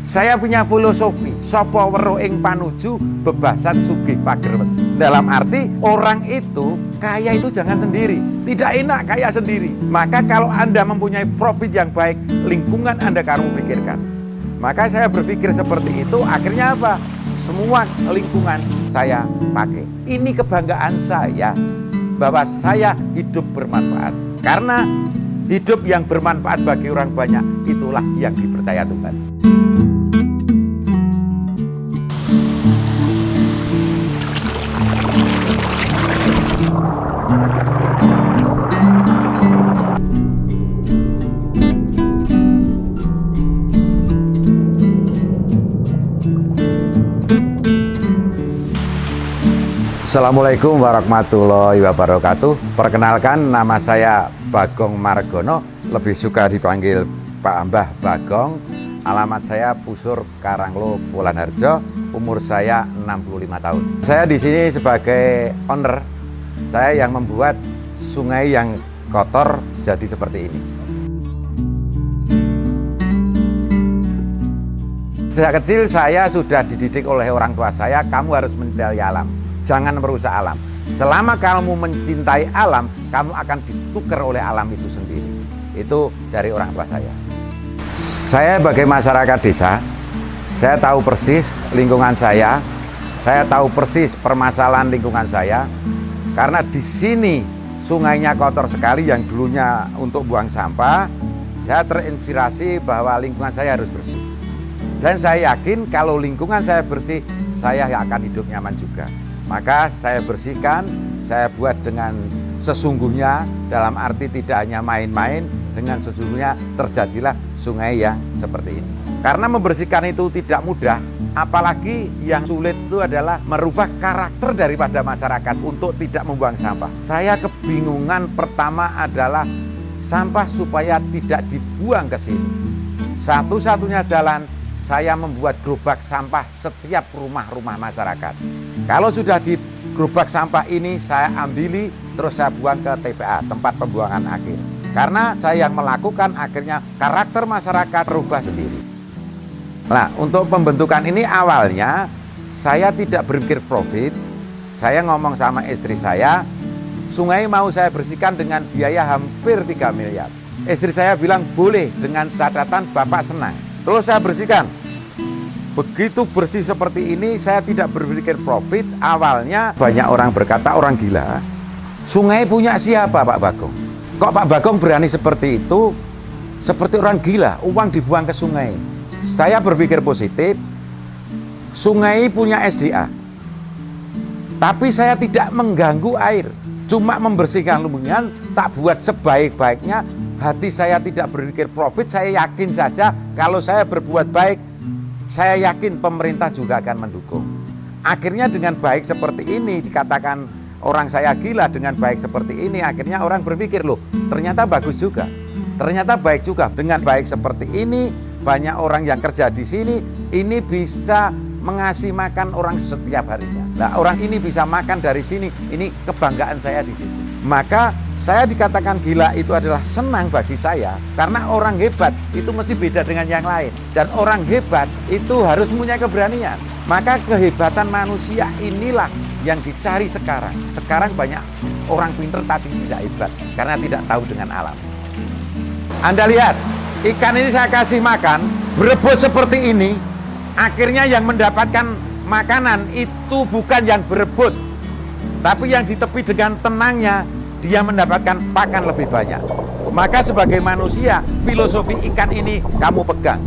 Saya punya filosofi, sapa weruh ing panuju bebasan sugih pager wesi. Dalam arti orang itu kaya itu jangan sendiri, tidak enak kaya sendiri. Maka kalau Anda mempunyai profit yang baik, lingkungan Anda kamu pikirkan. Maka saya berpikir seperti itu, akhirnya apa? Semua lingkungan saya pakai. Ini kebanggaan saya bahwa saya hidup bermanfaat. Karena hidup yang bermanfaat bagi orang banyak, itulah yang dipercaya Tuhan. Assalamualaikum warahmatullahi wabarakatuh. Perkenalkan, nama saya Bagong Margono, lebih suka dipanggil Pak Mbah Bagong. Alamat saya Pusur Karanglo, Wolanharjo. Umur saya 65 tahun. Saya di sini sebagai owner. Saya yang membuat sungai yang kotor jadi seperti ini. Sejak kecil saya sudah dididik oleh orang tua saya, kamu harus mencintai alam. Jangan merusak alam. Selama kamu mencintai alam, kamu akan ditukar oleh alam itu sendiri. Itu dari orang tua saya. Saya sebagai masyarakat desa, saya tahu persis lingkungan saya tahu persis permasalahan lingkungan saya. Karena di sini sungainya kotor sekali, yang dulunya untuk buang sampah. Saya terinspirasi bahwa lingkungan saya harus bersih. Dan saya yakin kalau lingkungan saya bersih, saya akan hidup nyaman juga. Maka saya bersihkan, saya buat dengan sesungguhnya, dalam arti tidak hanya main-main, dengan sesungguhnya terjadilah sungai yang seperti ini. Karena membersihkan itu tidak mudah, apalagi yang sulit itu adalah merubah karakter daripada masyarakat untuk tidak membuang sampah. Saya kebingungan pertama adalah sampah supaya tidak dibuang ke sini. Satu-satunya jalan, saya membuat gerobak sampah setiap rumah-rumah masyarakat. Kalau sudah di gerobak sampah ini saya ambili, terus saya buang ke TPA, tempat pembuangan akhir. Karena saya yang melakukan, akhirnya karakter masyarakat berubah sendiri. Nah, untuk pembentukan ini awalnya saya tidak berpikir profit. Saya ngomong sama istri saya, sungai mau saya bersihkan dengan biaya hampir 3 miliar. Istri saya bilang boleh, dengan catatan Bapak senang. Terus saya bersihkan. Begitu bersih seperti ini, saya tidak berpikir profit. Awalnya banyak orang berkata, orang gila. Sungai punya siapa Pak Bagong? Kok Pak Bagong berani seperti itu? Seperti orang gila, uang dibuang ke sungai. Saya berpikir positif. Sungai punya SDA. Tapi saya tidak mengganggu air. Cuma membersihkan lubungan, tak buat sebaik-baiknya. Hati saya tidak berpikir profit. Saya yakin saja kalau saya berbuat baik, saya yakin pemerintah juga akan mendukung. Akhirnya dengan baik seperti ini, dikatakan orang saya gila dengan baik seperti ini, akhirnya orang berpikir, loh ternyata bagus juga. Ternyata baik juga. Dengan baik seperti ini, banyak orang yang kerja di sini, ini bisa mengasih makan orang setiap harinya. Nah, orang ini bisa makan dari sini, ini kebanggaan saya di situ. Maka saya dikatakan gila itu adalah senang bagi saya, karena orang hebat itu mesti beda dengan yang lain. Dan orang hebat itu harus punya keberanian. Maka kehebatan manusia inilah yang dicari sekarang. Sekarang banyak orang pinter tapi tidak hebat, karena tidak tahu dengan alam. Anda lihat, ikan ini saya kasih makan, berebut seperti ini. Akhirnya yang mendapatkan makanan itu bukan yang berebut, tapi yang di tepi dengan tenangnya, dia mendapatkan pakan lebih banyak. Maka sebagai manusia, filosofi ikan ini kamu pegang.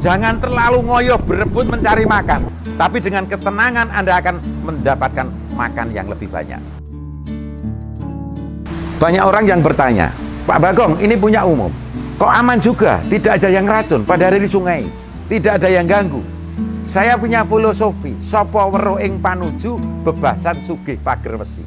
Jangan terlalu ngoyo berebut mencari makan, tapi dengan ketenangan Anda akan mendapatkan makan yang lebih banyak. Banyak orang yang bertanya, Pak Bagong ini punya umum, kok aman juga, tidak ada yang racun pada hari di sungai, tidak ada yang ganggu. Saya punya filosofi, sapa weruh ing panuju bebasan sugih pager wesi.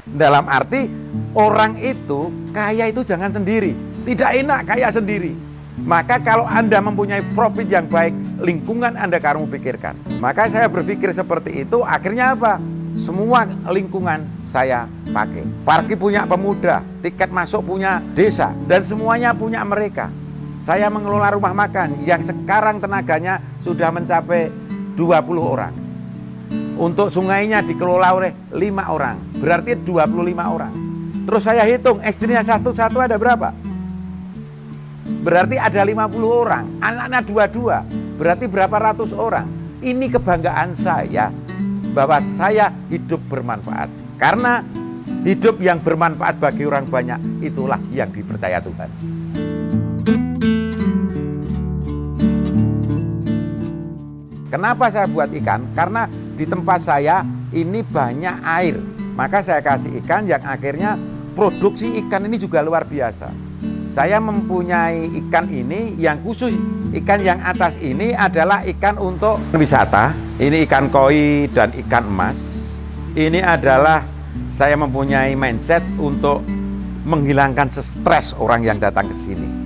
Dalam arti orang itu kaya itu jangan sendiri, tidak enak kaya sendiri. Maka kalau Anda mempunyai profit yang baik, lingkungan Anda kamu pikirkan. Maka saya berpikir seperti itu, akhirnya apa? Semua lingkungan saya pakai. Parkir punya pemuda, tiket masuk punya desa, dan semuanya punya mereka. Saya mengelola rumah makan yang sekarang tenaganya sudah mencapai 20 orang. Untuk sungainya dikelola oleh 5 orang, berarti 25 orang. Terus saya hitung istrinya satu-satu ada berapa? Berarti ada 50 orang, anaknya dua-dua, berarti berapa ratus orang. Ini kebanggaan saya bahwa saya hidup bermanfaat. Karena hidup yang bermanfaat bagi orang banyak, itulah yang dipercaya Tuhan. Kenapa saya buat ikan? Karena di tempat saya ini banyak air. Maka saya kasih ikan yang akhirnya produksi ikan ini juga luar biasa. Saya mempunyai ikan ini yang khusus, ikan yang atas ini adalah ikan untuk wisata. Ini ikan koi dan ikan emas. Ini adalah saya mempunyai mindset untuk menghilangkan stres orang yang datang ke sini.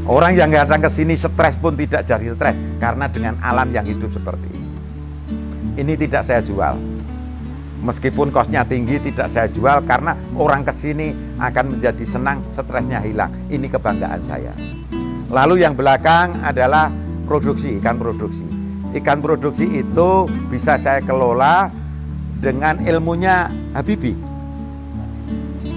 Orang yang datang ke sini stres pun tidak jadi stres karena dengan alam yang hidup seperti ini. Ini tidak saya jual. Meskipun kosnya tinggi tidak saya jual karena orang ke sini akan menjadi senang, stresnya hilang. Ini kebanggaan saya. Lalu yang belakang adalah produksi, ikan produksi. Ikan produksi itu bisa saya kelola dengan ilmunya Habibie.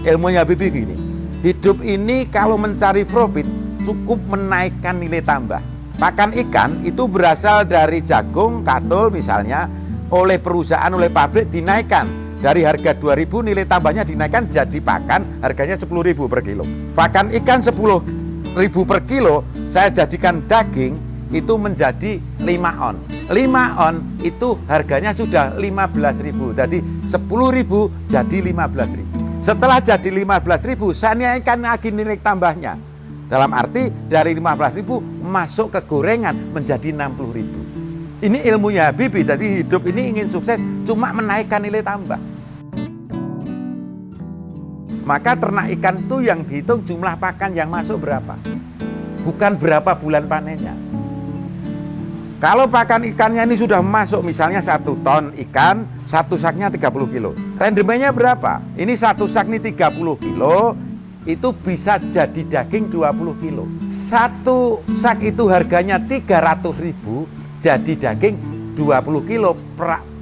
Ilmunya Habibie gini, hidup ini kalau mencari profit cukup menaikkan nilai tambah. Pakan ikan itu berasal dari jagung, katul misalnya, oleh perusahaan, oleh pabrik dinaikkan. Dari harga 2.000 nilai tambahnya dinaikkan jadi pakan harganya 10.000 per kilo. Pakan ikan 10.000 per kilo saya jadikan daging itu menjadi 5 on. 5 on itu harganya sudah 15.000. Jadi 10.000 jadi 15.000. Setelah jadi 15.000 saya naikkan lagi nilai tambahnya. Dalam arti dari 15.000 masuk ke gorengan menjadi 60.000. Ini ilmunya Habibie, jadi hidup ini ingin sukses cuma menaikkan nilai tambah. Maka ternak ikan itu yang dihitung jumlah pakan yang masuk berapa. Bukan berapa bulan panennya. Kalau pakan ikannya ini sudah masuk misalnya 1 ton ikan, 1 saknya 30 kilo. Rendemennya berapa? Ini 1 sak ini 30 kilo. Itu bisa jadi daging 20 kilo. 1 sak itu harganya 300.000, jadi daging 20 kilo,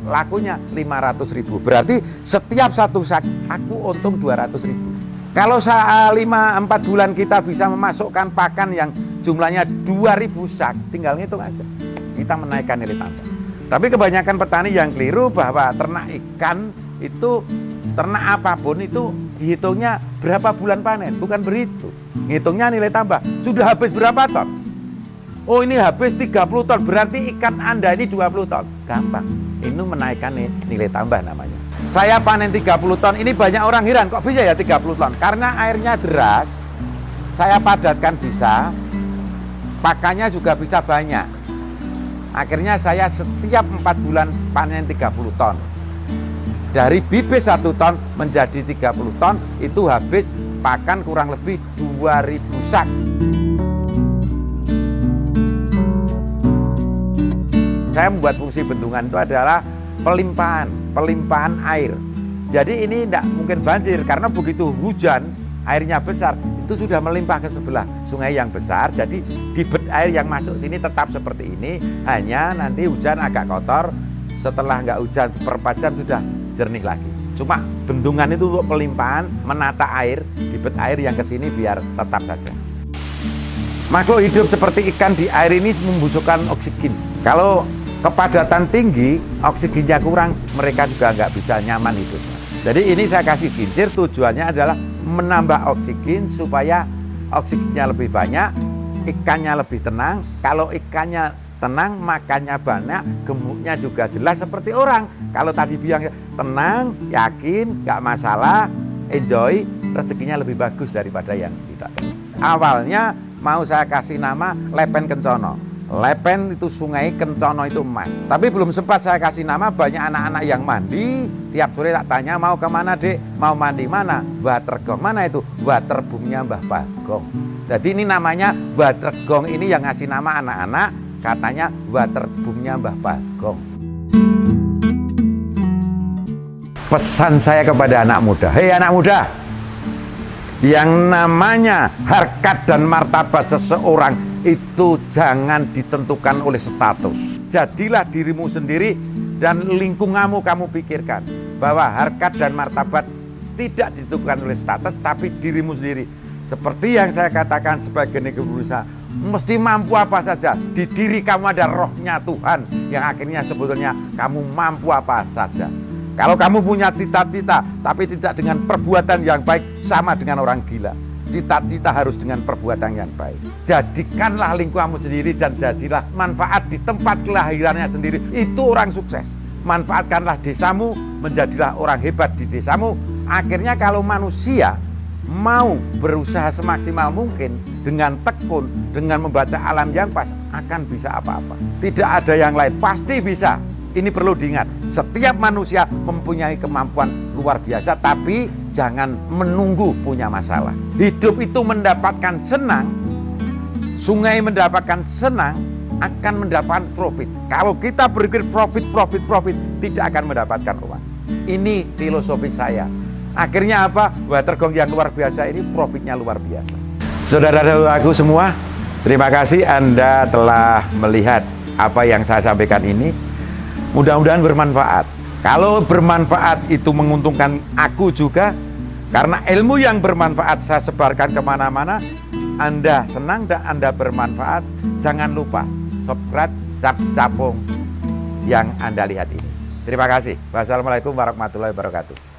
lakunya 500.000. Berarti setiap 1 sak aku untung 200.000. Kalau 4 bulan kita bisa memasukkan pakan yang jumlahnya 2.000 sak, tinggal ngitung aja. Kita menaikkan nilai tambah. Tapi kebanyakan petani yang keliru bahwa ternak ikan itu, ternak apapun itu dihitungnya berapa bulan panen, bukan begitu. Ngitungnya nilai tambah. Sudah habis berapa ton? Oh ini habis 30 ton, berarti ikan Anda ini 20 ton. Gampang. Ini menaikkan nilai tambah namanya. Saya panen 30 ton, ini banyak orang heran, kok bisa ya 30 ton? Karena airnya deras, saya padatkan bisa, pakannya juga bisa banyak. Akhirnya saya setiap 4 bulan panen 30 ton. Dari bibit 1 ton menjadi 30 ton, itu habis pakan kurang lebih 2.000 sak. Saya membuat fungsi bendungan itu adalah pelimpahan air. Jadi ini tidak mungkin banjir, karena begitu hujan, airnya besar, itu sudah melimpah ke sebelah sungai yang besar. Jadi debit air yang masuk sini tetap seperti ini, hanya nanti hujan agak kotor, setelah nggak hujan seperempat jam sudah jernih lagi. Cuma bendungan itu untuk pelimpahan, menata air, debit air yang ke sini biar tetap saja. Makhluk hidup seperti ikan di air ini membutuhkan oksigen. Kalau kepadatan tinggi, oksigennya kurang, mereka juga nggak bisa nyaman hidup. Jadi ini saya kasih kincir, tujuannya adalah menambah oksigen supaya oksigennya lebih banyak, ikannya lebih tenang. Kalau ikannya tenang, makannya banyak, gemuknya juga jelas seperti orang. Kalau tadi bilang tenang, yakin, nggak masalah, enjoy, rezekinya lebih bagus daripada yang tidak. Awalnya mau saya kasih nama Lepen Kencono. Lepen itu sungai, Kencono itu emas. Tapi belum sempat saya kasih nama, banyak anak-anak yang mandi. Tiap sore tak tanya, mau kemana dek? Mau mandi mana? Watergong. Mana itu? Waterboomnya Mbah Bagong. Jadi ini namanya Watergong, ini yang ngasih nama anak-anak, katanya waterboomnya Mbah Bagong. Pesan saya kepada anak muda, hei anak muda, Yang namanya harkat dan martabat seseorang itu jangan ditentukan oleh status. Jadilah dirimu sendiri dan lingkunganmu kamu pikirkan bahwa harkat dan martabat tidak ditentukan oleh status tapi dirimu sendiri. Seperti yang saya katakan sebagai berusaha, mesti mampu apa saja. Di diri kamu ada rohnya Tuhan yang akhirnya sebetulnya kamu mampu apa saja. Kalau kamu punya cita-cita tapi tidak dengan perbuatan yang baik, sama dengan orang gila. Cita-cita harus dengan perbuatan yang baik. Jadikanlah lingkunganmu sendiri dan jadilah manfaat di tempat kelahirannya sendiri. Itu orang sukses. Manfaatkanlah desamu, menjadilah orang hebat di desamu. Akhirnya kalau manusia mau berusaha semaksimal mungkin dengan tekun, dengan membaca alam yang pas, akan bisa apa-apa. Tidak ada yang lain, pasti bisa. Ini perlu diingat, setiap manusia mempunyai kemampuan luar biasa, tapi jangan menunggu punya masalah. Hidup itu mendapatkan senang, sungai mendapatkan senang, akan mendapatkan profit. Kalau kita berpikir profit, tidak akan mendapatkan uang. Ini filosofi saya. Akhirnya apa? Watergong yang luar biasa ini profitnya luar biasa. Saudara-saudaraku semua, terima kasih Anda telah melihat apa yang saya sampaikan ini. Mudah-mudahan bermanfaat. Kalau bermanfaat itu menguntungkan aku juga, karena ilmu yang bermanfaat saya sebarkan kemana-mana. Anda senang dan Anda bermanfaat. Jangan lupa subscribe Cap Capung yang Anda lihat ini. Terima kasih. Wassalamualaikum warahmatullahi wabarakatuh.